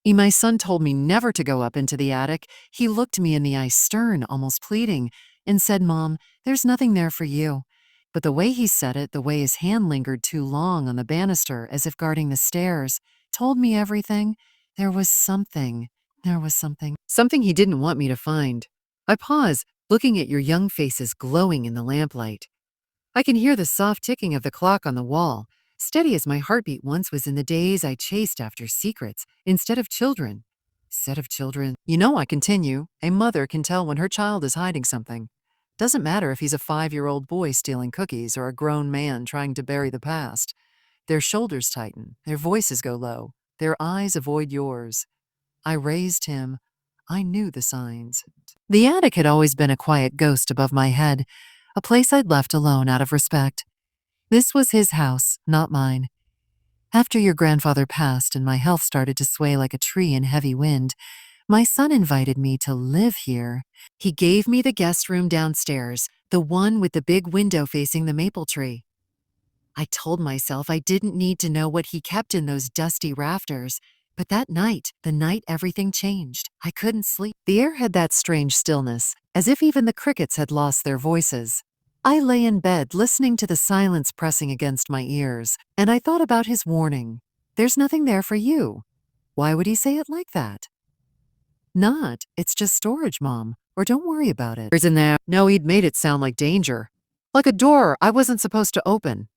My son told me never to go up into the attic. He looked me in the eye stern, almost pleading, and said, Mom, there's nothing there for you. But the way he said it, the way his hand lingered too long on the banister as if guarding the stairs, told me everything. There was something. There was something. Something he didn't want me to find. I pause, looking at your young faces glowing in the lamplight. I can hear the soft ticking of the clock on the wall, steady as my heartbeat once was in the days I chased after secrets instead of children. Instead of children. I continue. A mother can tell when her child is hiding something. Doesn't matter if he's a 5-year-old boy stealing cookies or a grown man trying to bury the past. Their shoulders tighten, their voices go low, their eyes avoid yours. I raised him. I knew the signs. The attic had always been a quiet ghost above my head, a place I'd left alone out of respect. This was his house, not mine. After your grandfather passed and my health started to sway like a tree in heavy wind, my son invited me to live here. He gave me the guest room downstairs, the one with the big window facing the maple tree. I told myself I didn't need to know what he kept in those dusty rafters, but that night, the night everything changed, I couldn't sleep. The air had that strange stillness, as if even the crickets had lost their voices. I lay in bed listening to the silence pressing against my ears, and I thought about his warning. There's nothing there for you. Why would he say it like that? Not, it's just storage, Mom, or don't worry about it. There's in there. No, he'd made it sound like danger. Like a door I wasn't supposed to open.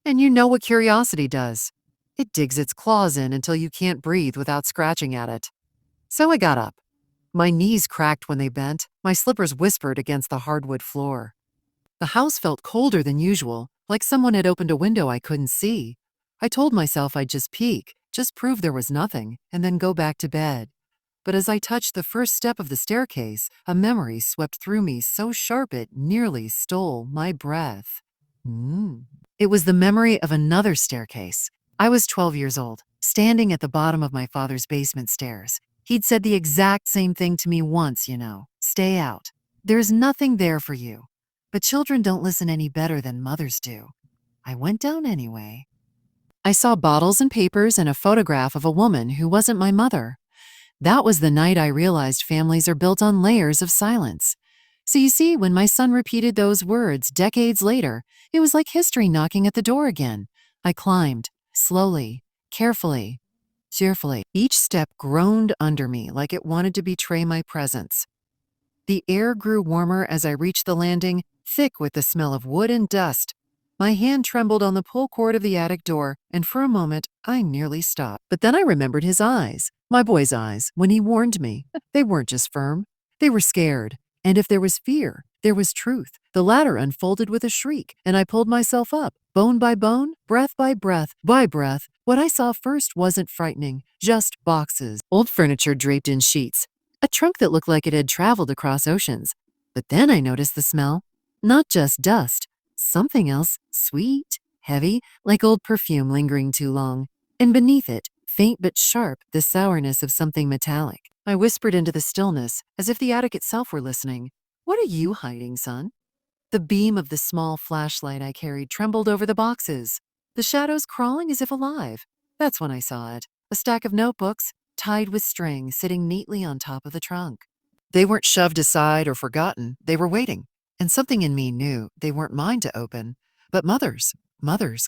And you know what curiosity does. It digs its claws in until you can't breathe without scratching at it. So I got up. My knees cracked when they bent, my slippers whispered against the hardwood floor. The house felt colder than usual, like someone had opened a window I couldn't see. I told myself I'd just peek, just prove there was nothing, and then go back to bed. But as I touched the first step of the staircase, a memory swept through me so sharp it nearly stole my breath. It was the memory of another staircase. I was 12 years old, standing at the bottom of my father's basement stairs. He'd said the exact same thing to me once, stay out. There's nothing there for you. But children don't listen any better than mothers do. I went down anyway. I saw bottles and papers and a photograph of a woman who wasn't my mother. That was the night I realized families are built on layers of silence. So you see, when my son repeated those words decades later, it was like history knocking at the door again. I climbed, slowly, carefully, cheerfully. Each step groaned under me like it wanted to betray my presence. The air grew warmer as I reached the landing, thick with the smell of wood and dust. My hand trembled on the pull cord of the attic door, and for a moment, I nearly stopped. But then I remembered his eyes, my boy's eyes, when he warned me. They weren't just firm. They were scared. And if there was fear, there was truth. The latter unfolded with a shriek, and I pulled myself up, bone by bone, breath by breath, by breath. What I saw first wasn't frightening, just boxes, old furniture draped in sheets, a trunk that looked like it had traveled across oceans. But then I noticed the smell. Not just dust, something else, sweet, heavy, like old perfume lingering too long. And beneath it, faint but sharp, the sourness of something metallic. I whispered into the stillness, as if the attic itself were listening. What are you hiding, son? The beam of the small flashlight I carried trembled over the boxes, the shadows crawling as if alive. That's when I saw it, a stack of notebooks, tied with string, sitting neatly on top of the trunk. They weren't shoved aside or forgotten, they were waiting. And something in me knew they weren't mine to open. But mothers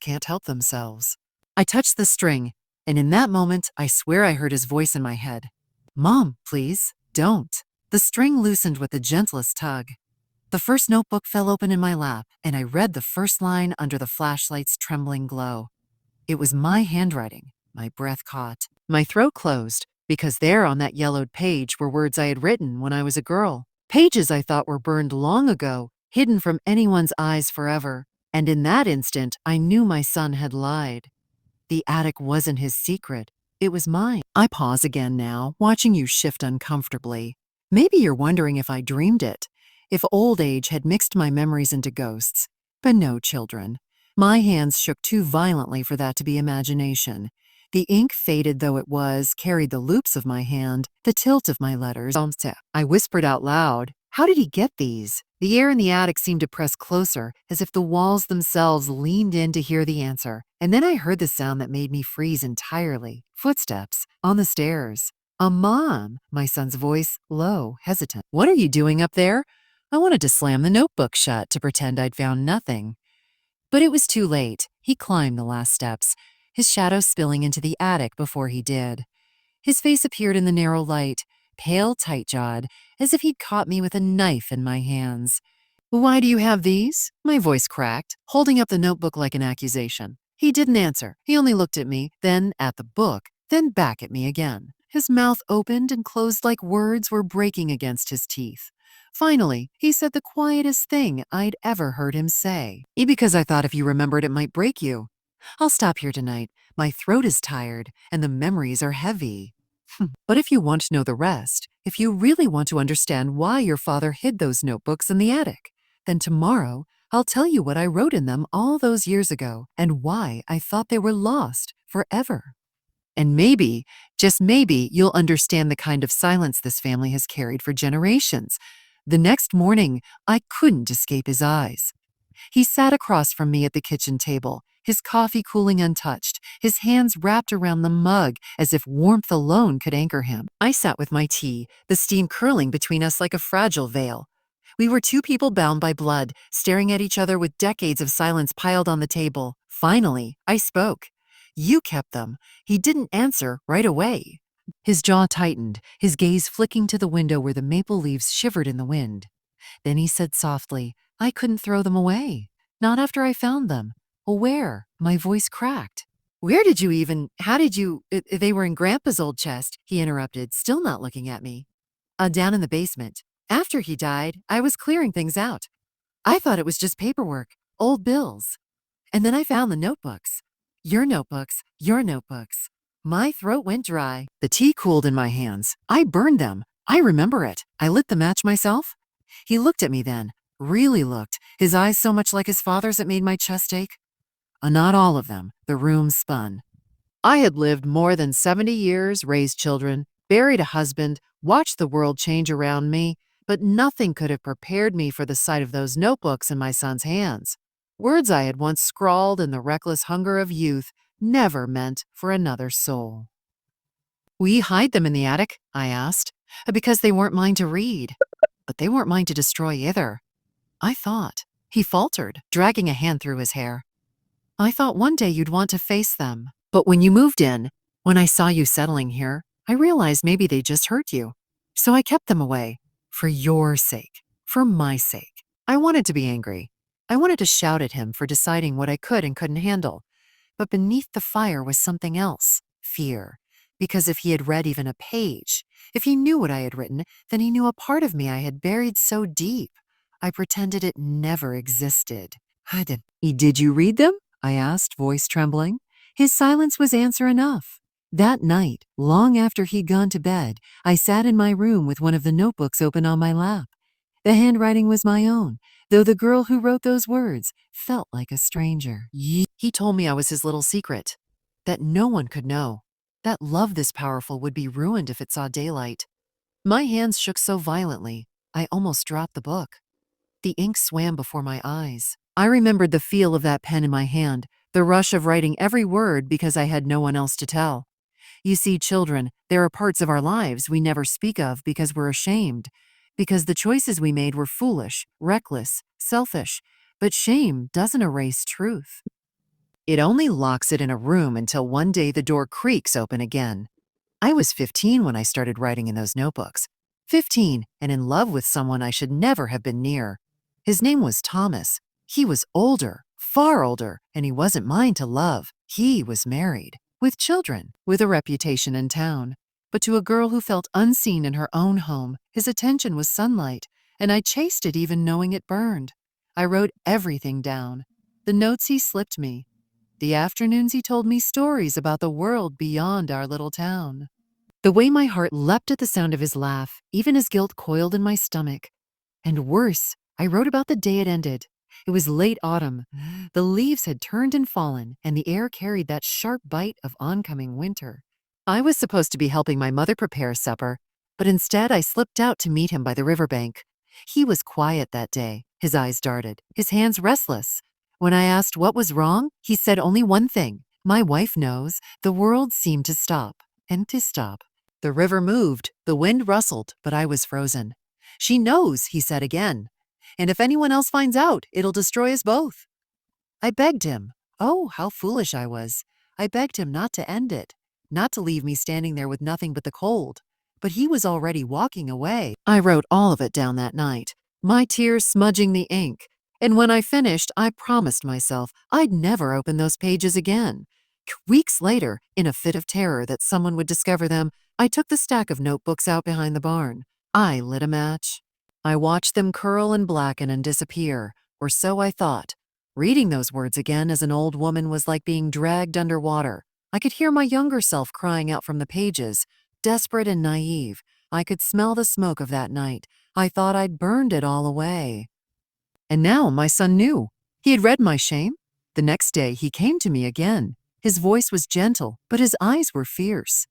can't help themselves. I touched the string, and in that moment, I swear I heard his voice in my head. Mom, please, don't. The string loosened with the gentlest tug. The first notebook fell open in my lap, and I read the first line under the flashlight's trembling glow. It was my handwriting. My breath caught. My throat closed, because there on that yellowed page were words I had written when I was a girl. Pages I thought were burned long ago, hidden from anyone's eyes forever. And in that instant, I knew my son had lied. The attic wasn't his secret. It was mine. I pause again now, watching you shift uncomfortably. Maybe you're wondering if I dreamed it, if old age had mixed my memories into ghosts. But no, children. My hands shook too violently for that to be imagination. The ink, faded though it was, carried the loops of my hand, the tilt of my letters. I whispered out loud, how did he get these? The air in the attic seemed to press closer, as if the walls themselves leaned in to hear the answer. And then I heard the sound that made me freeze entirely. Footsteps on the stairs. Mom, my son's voice, low, hesitant. What are you doing up there? I wanted to slam the notebook shut to pretend I'd found nothing. But it was too late. He climbed the last steps, his shadow spilling into the attic before he did. His face appeared in the narrow light, pale, tight-jawed, as if he'd caught me with a knife in my hands. Why do you have these? My voice cracked, holding up the notebook like an accusation. He didn't answer. He only looked at me, then at the book, then back at me again. His mouth opened and closed like words were breaking against his teeth. Finally, he said the quietest thing I'd ever heard him say. Because I thought if you remembered it might break you. I'll stop here tonight. My throat is tired, and the memories are heavy. But if you want to know the rest, if you really want to understand why your father hid those notebooks in the attic, then tomorrow I'll tell you what I wrote in them all those years ago and why I thought they were lost forever. And maybe, just maybe, you'll understand the kind of silence this family has carried for generations. The next morning, I couldn't escape his eyes. He sat across from me at the kitchen table, his coffee cooling untouched, his hands wrapped around the mug as if warmth alone could anchor him. I sat with my tea, the steam curling between us like a fragile veil. We were two people bound by blood, staring at each other with decades of silence piled on the table. Finally, I spoke. You kept them. He didn't answer right away. His jaw tightened, his gaze flicking to the window where the maple leaves shivered in the wind. Then he said softly, I couldn't throw them away. Not after I found them. Well, where? My voice cracked. Where did you even, how did you, they were in Grandpa's old chest, he interrupted, still not looking at me. Down in the basement. After he died, I was clearing things out. I thought it was just paperwork, old bills. And then I found the notebooks. Your notebooks, your notebooks. My throat went dry. The tea cooled in my hands. I burned them. I remember it. I lit the match myself. He looked at me then, really looked, his eyes so much like his father's it made my chest ache. Not all of them. The room spun. I had lived more than 70 years, raised children, buried a husband, watched the world change around me, but nothing could have prepared me for the sight of those notebooks in my son's hands. Words I had once scrawled in the reckless hunger of youth, never meant for another soul. Will you hide them in the attic? I asked. Because they weren't mine to read. But they weren't mine to destroy either. I thought. He faltered, dragging a hand through his hair. I thought one day you'd want to face them. But when you moved in, when I saw you settling here, I realized maybe they just hurt you. So I kept them away. For your sake. For my sake. I wanted to be angry. I wanted to shout at him for deciding what I could and couldn't handle. But beneath the fire was something else. Fear. Because if he had read even a page, if he knew what I had written, then he knew a part of me I had buried so deep. I pretended it never existed. Did you read them? I asked, voice trembling. His silence was answer enough. That night, long after he'd gone to bed, I sat in my room with one of the notebooks open on my lap. The handwriting was my own, though the girl who wrote those words felt like a stranger. He told me I was his little secret, that no one could know, that love this powerful would be ruined if it saw daylight. My hands shook so violently, I almost dropped the book. The ink swam before my eyes. I remembered the feel of that pen in my hand, the rush of writing every word because I had no one else to tell. You see, children, there are parts of our lives we never speak of because we're ashamed, because the choices we made were foolish, reckless, selfish. But shame doesn't erase truth. It only locks it in a room until one day the door creaks open again. I was 15 when I started writing in those notebooks. 15, and in love with someone I should never have been near. His name was Thomas. He was older, far older, and he wasn't mine to love. He was married, with children, with a reputation in town. But to a girl who felt unseen in her own home, his attention was sunlight, and I chased it even knowing it burned. I wrote everything down. The notes he slipped me. The afternoons he told me stories about the world beyond our little town. The way my heart leapt at the sound of his laugh, even as guilt coiled in my stomach. And worse, I wrote about the day it ended. It was late autumn. The leaves had turned and fallen, and the air carried that sharp bite of oncoming winter. I was supposed to be helping my mother prepare supper, but instead I slipped out to meet him by the riverbank. He was quiet that day, his eyes darted, his hands restless. When I asked what was wrong, he said only one thing. My wife knows. The world seemed to stop and to stop. The river moved, the wind rustled, but I was frozen. She knows, he said again. And if anyone else finds out, it'll destroy us both. I begged him. Oh, how foolish I was. I begged him not to end it, not to leave me standing there with nothing but the cold. But he was already walking away. I wrote all of it down that night, my tears smudging the ink. And when I finished, I promised myself I'd never open those pages again. Weeks later, in a fit of terror that someone would discover them, I took the stack of notebooks out behind the barn. I lit a match. I watched them curl and blacken and disappear, or so I thought. Reading those words again as an old woman was like being dragged underwater. I could hear my younger self crying out from the pages, desperate and naive. I could smell the smoke of that night. I thought I'd burned it all away. And now my son knew. He had read my shame. The next day he came to me again. His voice was gentle, but his eyes were fierce.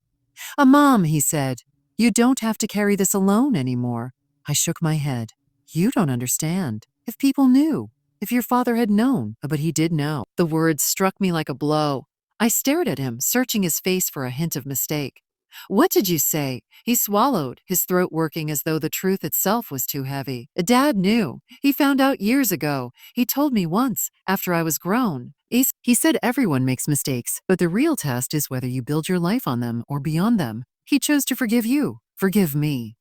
Mom, he said, you don't have to carry this alone anymore. I shook my head. You don't understand. If people knew. If your father had known, but he did know. The words struck me like a blow. I stared at him, searching his face for a hint of mistake. What did you say? He swallowed, his throat working as though the truth itself was too heavy. Dad knew. He found out years ago. He told me once, after I was grown. He said everyone makes mistakes, but the real test is whether you build your life on them or beyond them. He chose to forgive you. Forgive me.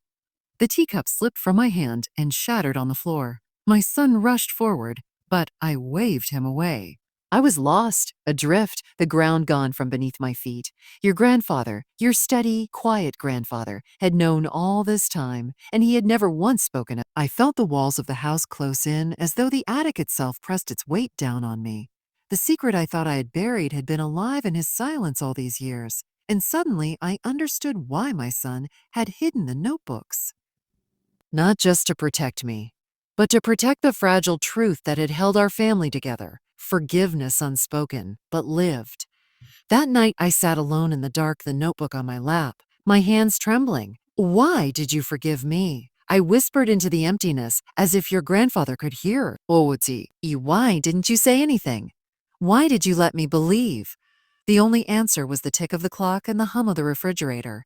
The teacup slipped from my hand and shattered on the floor. My son rushed forward, but I waved him away. I was lost, adrift, the ground gone from beneath my feet. Your grandfather, your steady, quiet grandfather, had known all this time, and he had never once spoken up. I felt the walls of the house close in, as though the attic itself pressed its weight down on me. The secret I thought I had buried had been alive in his silence all these years, and suddenly I understood why my son had hidden the notebooks. Not just to protect me, but to protect the fragile truth that had held our family together. Forgiveness unspoken, but lived. That night I sat alone in the dark, the notebook on my lap, my hands trembling. Why did you forgive me? I whispered into the emptiness, as if your grandfather could hear. Owuti, why didn't you say anything? Why did you let me believe? The only answer was the tick of the clock and the hum of the refrigerator.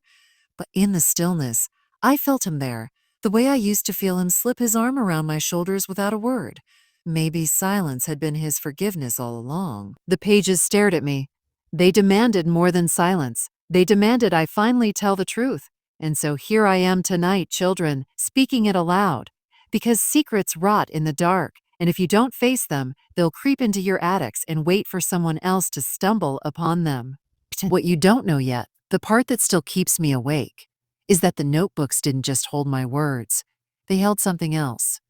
But in the stillness, I felt him there, the way I used to feel him slip his arm around my shoulders without a word. Maybe silence had been his forgiveness all along. The pages stared at me. They demanded more than silence. They demanded I finally tell the truth. And so here I am tonight, children, speaking it aloud. Because secrets rot in the dark, and if you don't face them, they'll creep into your attics and wait for someone else to stumble upon them. What you don't know yet, the part that still keeps me awake, is that the notebooks didn't just hold my words. They held something else.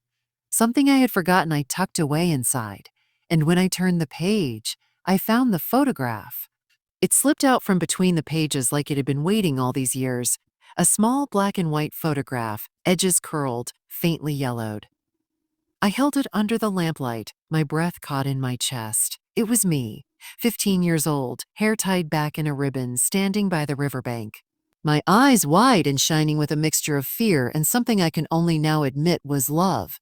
Something I had forgotten I tucked away inside. And when I turned the page, I found the photograph. It slipped out from between the pages like it had been waiting all these years. A small black and white photograph, edges curled, faintly yellowed. I held it under the lamplight, my breath caught in my chest. It was me, 15 years old, hair tied back in a ribbon, standing by the riverbank. My eyes wide and shining with a mixture of fear and something I can only now admit was love.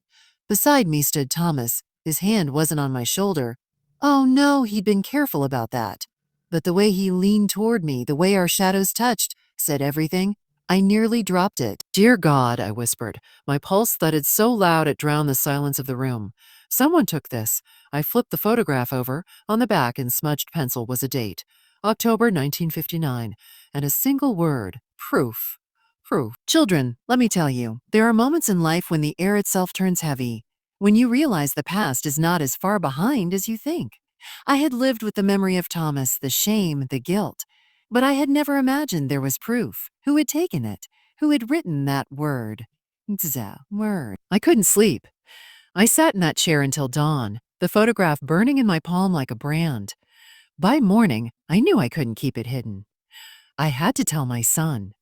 Beside me stood Thomas. His hand wasn't on my shoulder. Oh no, he'd been careful about that. But the way he leaned toward me, the way our shadows touched, said everything. I nearly dropped it. Dear God, I whispered. My pulse thudded so loud it drowned the silence of the room. Someone took this. I flipped the photograph over. On the back in smudged pencil was a date. October 1959. And a single word. Proof. Proof. Children, let me tell you, there are moments in life when the air itself turns heavy. When you realize the past is not as far behind as you think. I had lived with the memory of Thomas, the shame, the guilt. But I had never imagined there was proof. Who had taken it? Who had written that word? Word. I couldn't sleep. I sat in that chair until dawn, the photograph burning in my palm like a brand. By morning, I knew I couldn't keep it hidden. I had to tell my son.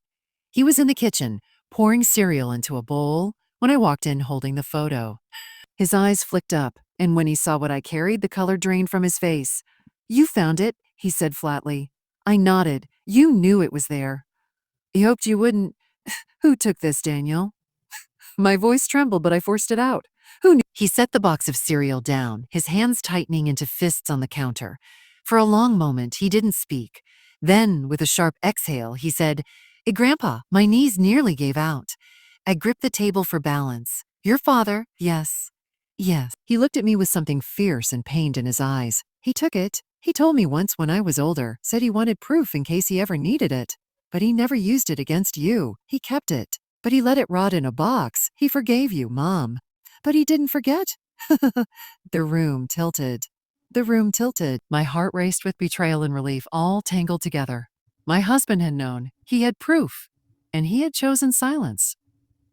He was in the kitchen, pouring cereal into a bowl, when I walked in holding the photo. His eyes flicked up, and when he saw what I carried, the color drained from his face. You found it, he said flatly. I nodded. You knew it was there. He hoped you wouldn't. Who took this, Daniel? My voice trembled, but I forced it out. Who knew? He set the box of cereal down, his hands tightening into fists on the counter. For a long moment, he didn't speak. Then, with a sharp exhale, he said, Grandpa, my knees nearly gave out. I gripped the table for balance. Your father, yes. Yes. He looked at me with something fierce and pained in his eyes. He took it. He told me once when I was older, said he wanted proof in case he ever needed it. But he never used it against you. He kept it. But he let it rot in a box. He forgave you, Mom. But he didn't forget. The room tilted. The room tilted. My heart raced with betrayal and relief, all tangled together. My husband had known. He had proof. And he had chosen silence.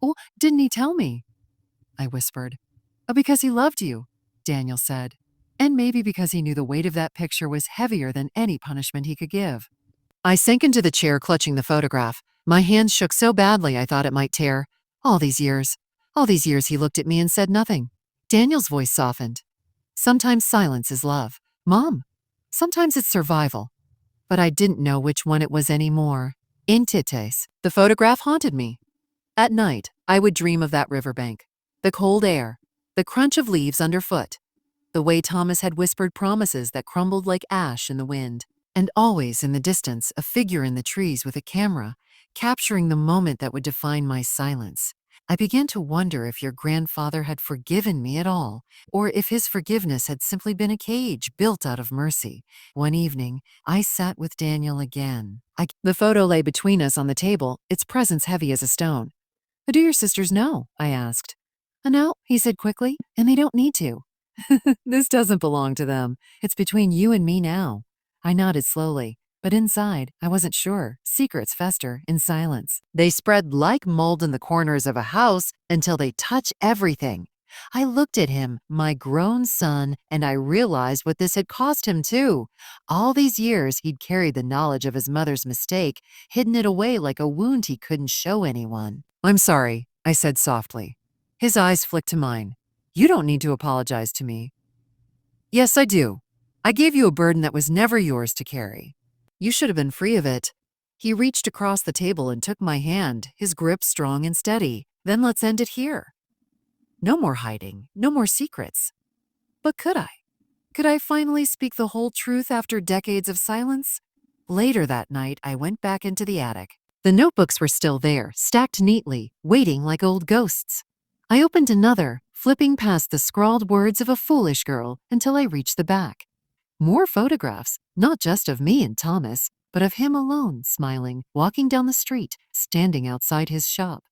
Oh, didn't he tell me? I whispered. Oh, because he loved you, Daniel said. And maybe because he knew the weight of that picture was heavier than any punishment he could give. I sank into the chair clutching the photograph. My hands shook so badly I thought it might tear. All these years he looked at me and said nothing. Daniel's voice softened. Sometimes silence is love. Mom, sometimes it's survival. But I didn't know which one it was anymore. Intites. The photograph haunted me. At night, I would dream of that riverbank. The cold air. The crunch of leaves underfoot. The way Thomas had whispered promises that crumbled like ash in the wind. And always in the distance, a figure in the trees with a camera, capturing the moment that would define my silence. I began to wonder if your grandfather had forgiven me at all, or if his forgiveness had simply been a cage built out of mercy. One evening, I sat with Daniel again. The photo lay between us on the table, its presence heavy as a stone. Do your sisters know? I asked. No, he said quickly, and they don't need to. This doesn't belong to them. It's between you and me now. I nodded slowly, but inside, I wasn't sure. Secrets fester in silence. They spread like mold in the corners of a house until they touch everything. I looked at him, my grown son, and I realized what this had cost him too. All these years, he'd carried the knowledge of his mother's mistake, hidden it away like a wound he couldn't show anyone. I'm sorry, I said softly. His eyes flicked to mine. You don't need to apologize to me. Yes, I do. I gave you a burden that was never yours to carry. You should have been free of it. He reached across the table and took my hand, his grip strong and steady. Then let's end it here. No more hiding, no more secrets. But could I? Could I finally speak the whole truth after decades of silence? Later that night, I went back into the attic. The notebooks were still there, stacked neatly, waiting like old ghosts. I opened another, flipping past the scrawled words of a foolish girl until I reached the back. More photographs, not just of me and Thomas, but of him alone, smiling, walking down the street, standing outside his shop.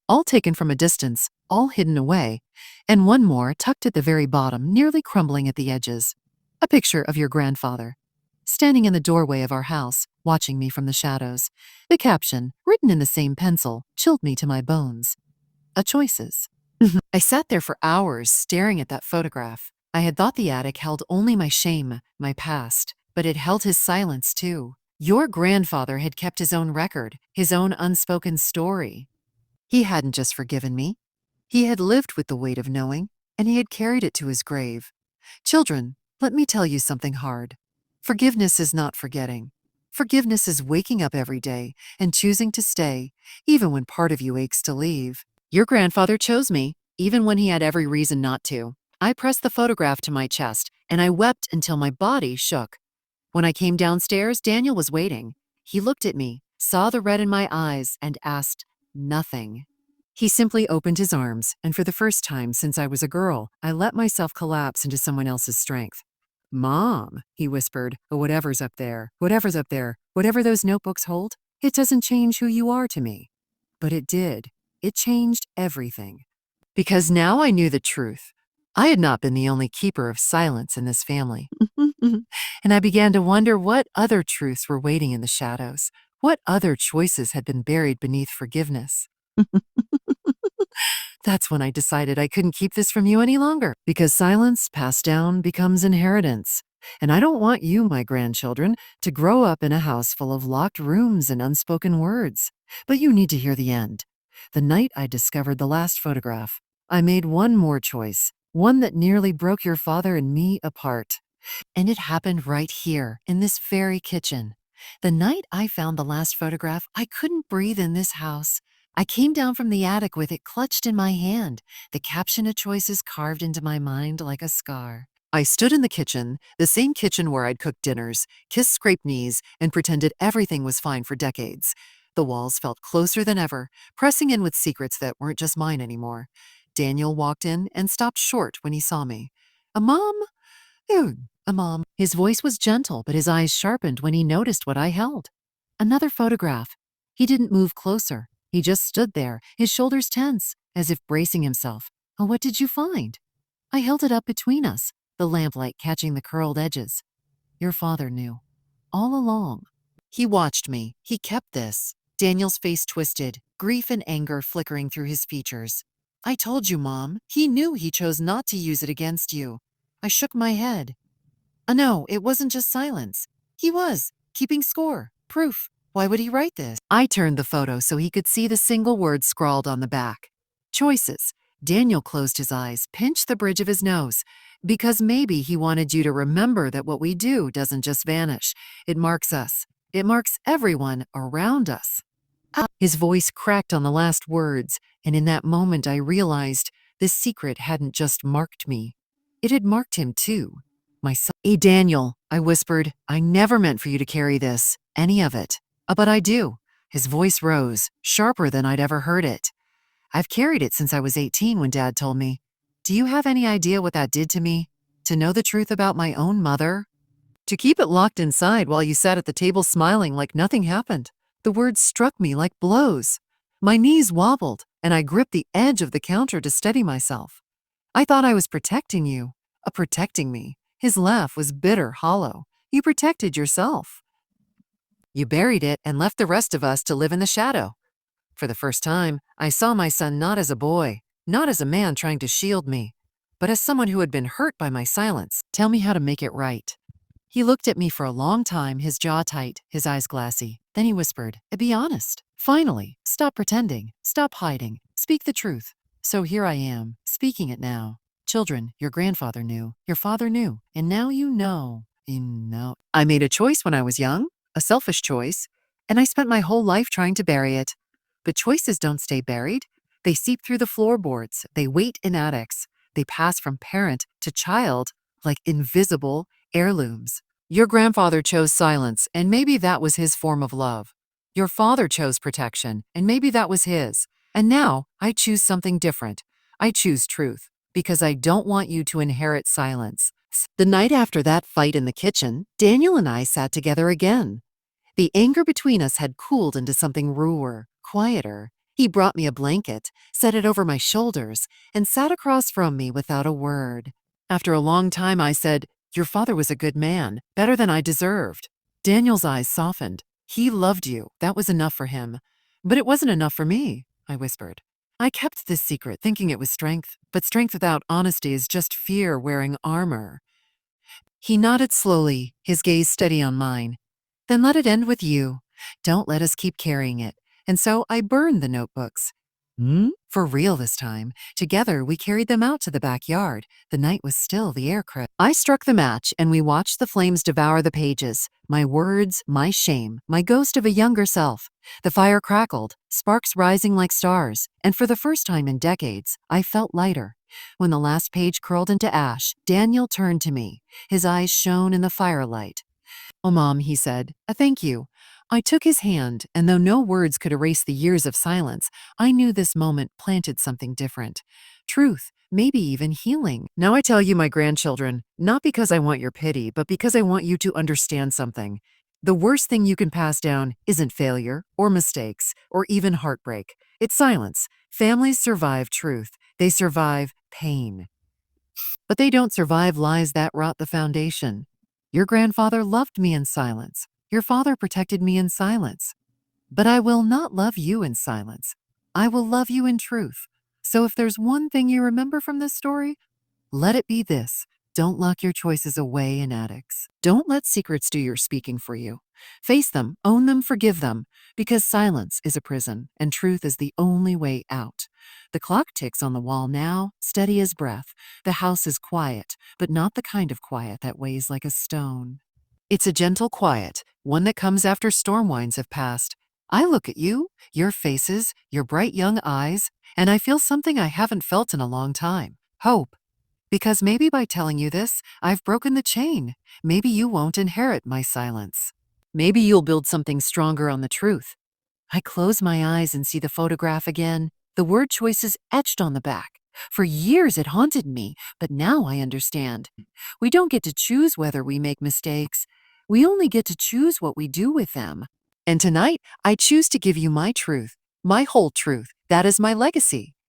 All taken from a distance, all hidden away, and one more tucked at the very bottom, nearly crumbling at the edges. A picture of your grandfather, standing in the doorway of our house, watching me from the shadows. The caption, written in the same pencil, chilled me to my bones. A choices. I sat there for hours, staring at that photograph. I had thought the attic held only my shame, my past, but it held his silence too. Your grandfather had kept his own record, his own unspoken story. He hadn't just forgiven me. He had lived with the weight of knowing, and he had carried it to his grave. Children, let me tell you something hard. Forgiveness is not forgetting. Forgiveness is waking up every day and choosing to stay, even when part of you aches to leave. Your grandfather chose me, even when he had every reason not to. I pressed the photograph to my chest, and I wept until my body shook. When I came downstairs, Daniel was waiting. He looked at me, saw the red in my eyes, and asked nothing. He simply opened his arms, and for the first time since I was a girl, I let myself collapse into someone else's strength. Mom, he whispered, whatever's up there, whatever those notebooks hold, it doesn't change who you are to me. But it did. It changed everything. Because now I knew the truth. I had not been the only keeper of silence in this family. And I began to wonder what other truths were waiting in the shadows. What other choices had been buried beneath forgiveness? That's when I decided I couldn't keep this from you any longer, because silence passed down becomes inheritance. And I don't want you, my grandchildren, to grow up in a house full of locked rooms and unspoken words. But you need to hear the end. The night I discovered the last photograph, I made one more choice, one that nearly broke your father and me apart. And it happened right here, in this very kitchen. The night I found the last photograph, I couldn't breathe in this house. I came down from the attic with it clutched in my hand, the caption of choices carved into my mind like a scar. I stood in the kitchen, the same kitchen where I'd cooked dinners, kissed scraped knees, and pretended everything was fine for decades. The walls felt closer than ever, pressing in with secrets that weren't just mine anymore. Daniel walked in and stopped short when he saw me. A mom? Ew, a mom. His voice was gentle, but his eyes sharpened when he noticed what I held. Another photograph. He didn't move closer. He just stood there, his shoulders tense, as if bracing himself. Oh, what did you find? I held it up between us, the lamplight catching the curled edges. Your father knew. All along. He watched me. He kept this. Daniel's face twisted, grief and anger flickering through his features. I told you, Mom. He knew he chose not to use it against you. I shook my head. No, it wasn't just silence. He was, keeping score, proof. Why would he write this? I turned the photo so he could see the single word scrawled on the back. Choices. Daniel closed his eyes, pinched the bridge of his nose. Because maybe he wanted you to remember that what we do doesn't just vanish. It marks us. It marks everyone around us. His voice cracked on the last words, and in that moment I realized this secret hadn't just marked me. It had marked him too. My son. Hey, Daniel, I whispered, I never meant for you to carry this, any of it. But I do. His voice rose, sharper than I'd ever heard it. I've carried it since I was 18 when Dad told me. Do you have any idea what that did to me? To know the truth about my own mother? To keep it locked inside while you sat at the table smiling like nothing happened. The words struck me like blows. My knees wobbled, and I gripped the edge of the counter to steady myself. I thought I was protecting you, protecting me. His laugh was bitter, hollow. You protected yourself. You buried it and left the rest of us to live in the shadow. For the first time, I saw my son not as a boy, not as a man trying to shield me, but as someone who had been hurt by my silence. Tell me how to make it right. He looked at me for a long time, his jaw tight, his eyes glassy. Then he whispered, be honest. Finally, stop pretending, stop hiding, speak the truth. So here I am, speaking it now. Children, your grandfather knew, your father knew, and now you know. You know. I made a choice when I was young, a selfish choice, and I spent my whole life trying to bury it. But choices don't stay buried. They seep through the floorboards, they wait in attics, they pass from parent to child like invisible heirlooms. Your grandfather chose silence, and maybe that was his form of love. Your father chose protection, and maybe that was his. And now I choose something different. I choose truth, because I don't want you to inherit silence. The night after that fight in the kitchen, Daniel and I sat together again. The anger between us had cooled into something ruer, quieter. He brought me a blanket, set it over my shoulders, and sat across from me without a word. After a long time, I said, your father was a good man, better than I deserved. Daniel's eyes softened. He loved you. That was enough for him. But it wasn't enough for me, I whispered. I kept this secret, thinking it was strength, but strength without honesty is just fear wearing armor. He nodded slowly, his gaze steady on mine. Then let it end with you. Don't let us keep carrying it. And so I burned the notebooks. For real this time. Together, we carried them out to the backyard. The night was still, the air crisp. I struck the match, and we watched the flames devour the pages. My words, my shame, my ghost of a younger self. The fire crackled, sparks rising like stars, and for the first time in decades, I felt lighter. When the last page curled into ash, Daniel turned to me. His eyes shone in the firelight. Oh, Mom, he said, thank you. I took his hand, and though no words could erase the years of silence, I knew this moment planted something different. Truth, maybe even healing. Now I tell you, my grandchildren, not because I want your pity, but because I want you to understand something. The worst thing you can pass down isn't failure, or mistakes, or even heartbreak. It's silence. Families survive truth. They survive pain. But they don't survive lies that rot the foundation. Your grandfather loved me in silence. Your father protected me in silence. But I will not love you in silence. I will love you in truth. So if there's one thing you remember from this story, let it be this. Don't lock your choices away in attics. Don't let secrets do your speaking for you. Face them, own them, forgive them, because silence is a prison and truth is the only way out. The clock ticks on the wall now, steady as breath. The house is quiet, but not the kind of quiet that weighs like a stone. It's a gentle quiet, one that comes after storm winds have passed. I look at you, your faces, your bright young eyes, and I feel something I haven't felt in a long time hope. Because maybe by telling you this, I've broken the chain. Maybe you won't inherit my silence. Maybe you'll build something stronger on the truth. I close my eyes and see the photograph again, the word choices etched on the back. For years it haunted me, but now I understand. We don't get to choose whether we make mistakes. We only get to choose what we do with them. And tonight, I choose to give you my truth, my whole truth. That is my legacy.